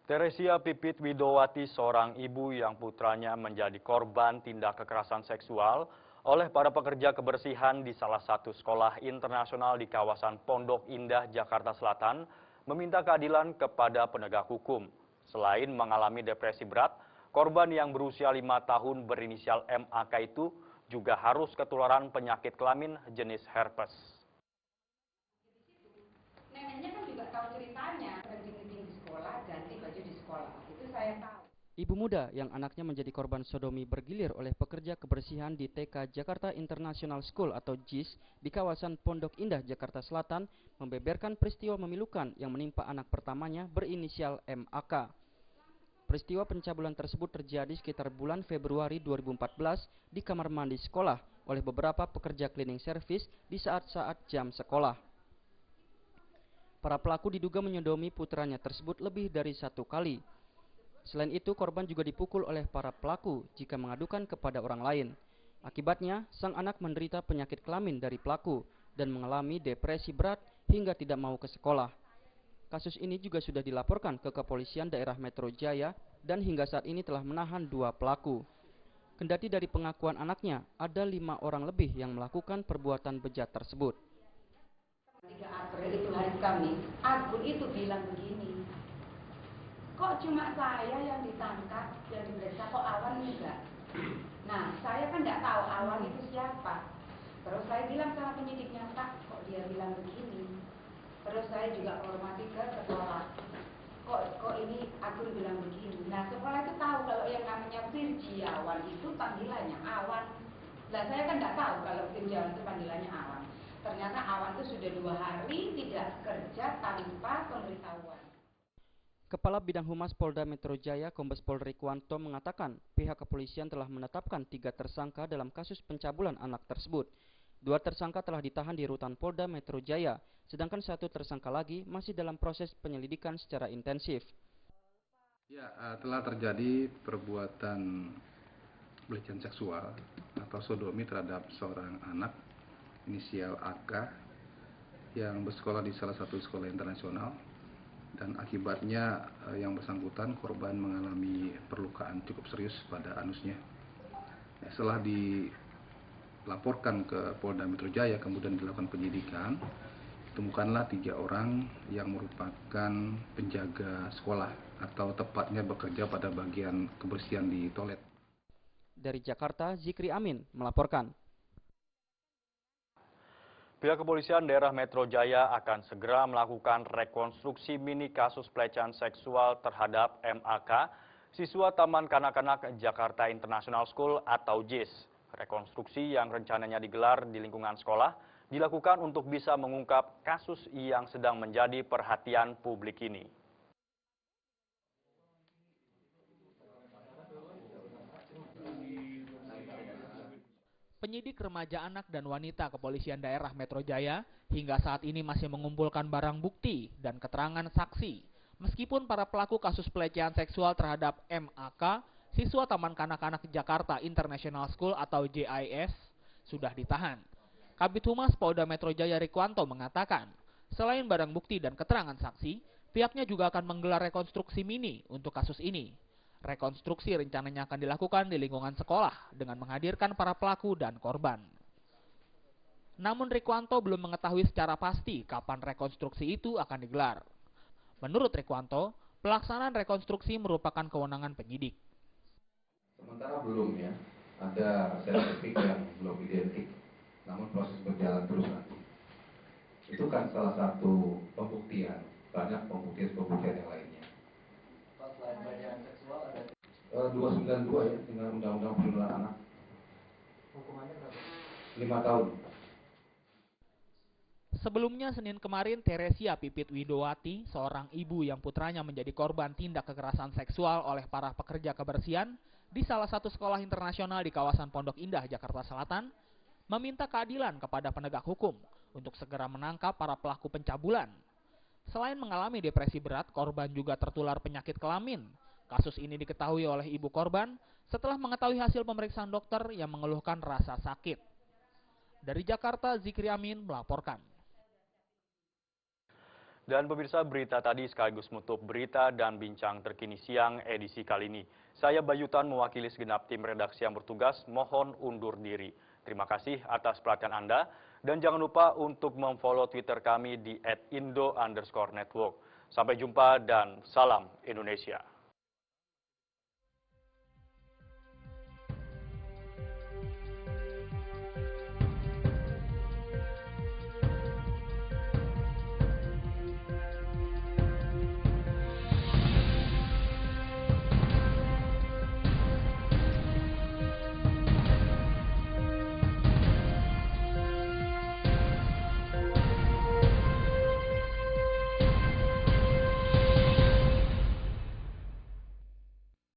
Teresia Pipit Widowati, seorang ibu yang putranya menjadi korban tindak kekerasan seksual oleh para pekerja kebersihan di salah satu sekolah internasional di kawasan Pondok Indah, Jakarta Selatan, meminta keadilan kepada penegak hukum. Selain mengalami depresi berat, korban yang berusia 5 tahun berinisial MAK itu juga harus ketularan penyakit kelamin jenis herpes. Neneknya kan juga tahu ceritanya, penting-penting di sekolah, ganti baju di sekolah. Itu saya tahu. Ibu muda yang anaknya menjadi korban sodomi bergilir oleh pekerja kebersihan di TK Jakarta International School atau JIS di kawasan Pondok Indah, Jakarta Selatan membeberkan peristiwa memilukan yang menimpa anak pertamanya berinisial MAK. Peristiwa pencabulan tersebut terjadi sekitar bulan Februari 2014 di kamar mandi sekolah oleh beberapa pekerja cleaning service di saat-saat jam sekolah. Para pelaku diduga menyodomi putranya tersebut lebih dari 1 kali. Selain itu, korban juga dipukul oleh para pelaku jika mengadukan kepada orang lain. Akibatnya, sang anak menderita penyakit kelamin dari pelaku dan mengalami depresi berat hingga tidak mau ke sekolah. Kasus ini juga sudah dilaporkan ke Kepolisian Daerah Metro Jaya dan hingga saat ini telah menahan 2 pelaku. Kendati dari pengakuan anaknya, ada 5 orang lebih yang melakukan perbuatan bejat tersebut. 3 April itu hari Kamis, Agun itu bilang begini, kok cuma saya yang ditangkap, yang diperiksa, kok Awan enggak? Nah, saya kan enggak tahu Awan itu siapa. Terus saya bilang sama penyidiknya, Pak, kok dia bilang begini? Terus saya juga hormati ke sekolah. Kok ini Agun bilang begini? Nah, sekolah itu tahu kalau yang namanya Firjiawan itu panggilannya Awan. Nah, saya kan enggak tahu kalau Firjiawan itu panggilannya Awan. Ternyata Awan itu sudah 2 hari tidak kerja tanpa pemberitahuan. Kepala Bidang Humas Polda Metro Jaya, Kombes Pol Rikwanto mengatakan pihak kepolisian telah menetapkan 3 tersangka dalam kasus pencabulan anak tersebut. 2 tersangka telah ditahan di rutan Polda Metro Jaya, sedangkan 1 tersangka lagi masih dalam proses penyelidikan secara intensif. Ya, telah terjadi perbuatan pelecehan seksual atau sodomi terhadap seorang anak inisial AK yang bersekolah di salah satu sekolah internasional, dan akibatnya yang bersangkutan korban mengalami perlukaan cukup serius pada anusnya. Setelah dilaporkan ke Polda Metro Jaya kemudian dilakukan penyidikan, ditemukanlah 3 orang yang merupakan penjaga sekolah atau tepatnya bekerja pada bagian kebersihan di toilet. Dari Jakarta, Zikri Amin melaporkan. Pihak kepolisian daerah Metro Jaya akan segera melakukan rekonstruksi mini kasus pelecehan seksual terhadap MAK, siswa Taman Kanak-Kanak Jakarta International School atau JIS. Rekonstruksi yang rencananya digelar di lingkungan sekolah dilakukan untuk bisa mengungkap kasus yang sedang menjadi perhatian publik ini. Penyidik remaja anak dan wanita Kepolisian Daerah Metro Jaya hingga saat ini masih mengumpulkan barang bukti dan keterangan saksi. Meskipun para pelaku kasus pelecehan seksual terhadap MAK, siswa Taman Kanak-Kanak Jakarta International School atau JIS, sudah ditahan. Kabid Humas Polda Metro Jaya Rikwanto mengatakan, selain barang bukti dan keterangan saksi, pihaknya juga akan menggelar rekonstruksi mini untuk kasus ini. Rekonstruksi rencananya akan dilakukan di lingkungan sekolah dengan menghadirkan para pelaku dan korban. Namun Rikwanto belum mengetahui secara pasti kapan rekonstruksi itu akan digelar. Menurut Rikwanto, pelaksanaan rekonstruksi merupakan kewenangan penyidik. Sementara belum ya, ada sertifikat yang belum identik, namun proses berjalan terus nanti. Itu kan salah satu pembuktian, banyak pembuktian yang lainnya. Selain pelecehan seksual ada 292 ya, dengan Undang-Undang Perlindungan Anak. hukumannya berapa? 5 tahun. Sebelumnya Senin kemarin Teresia Pipit Widowati, seorang ibu yang putranya menjadi korban tindak kekerasan seksual oleh para pekerja kebersihan di salah satu sekolah internasional di kawasan Pondok Indah, Jakarta Selatan, meminta keadilan kepada penegak hukum untuk segera menangkap para pelaku pencabulan. Selain mengalami depresi berat, korban juga tertular penyakit kelamin. Kasus ini diketahui oleh ibu korban setelah mengetahui hasil pemeriksaan dokter yang mengeluhkan rasa sakit. Dari Jakarta, Zikri Amin melaporkan. Dan pemirsa, berita tadi sekaligus menutup berita dan bincang terkini siang edisi kali ini. Saya Bayutan mewakili segenap tim redaksi yang bertugas, mohon undur diri. Terima kasih atas perhatian Anda, dan jangan lupa untuk memfollow Twitter kami di @indo_network. Sampai jumpa dan salam Indonesia.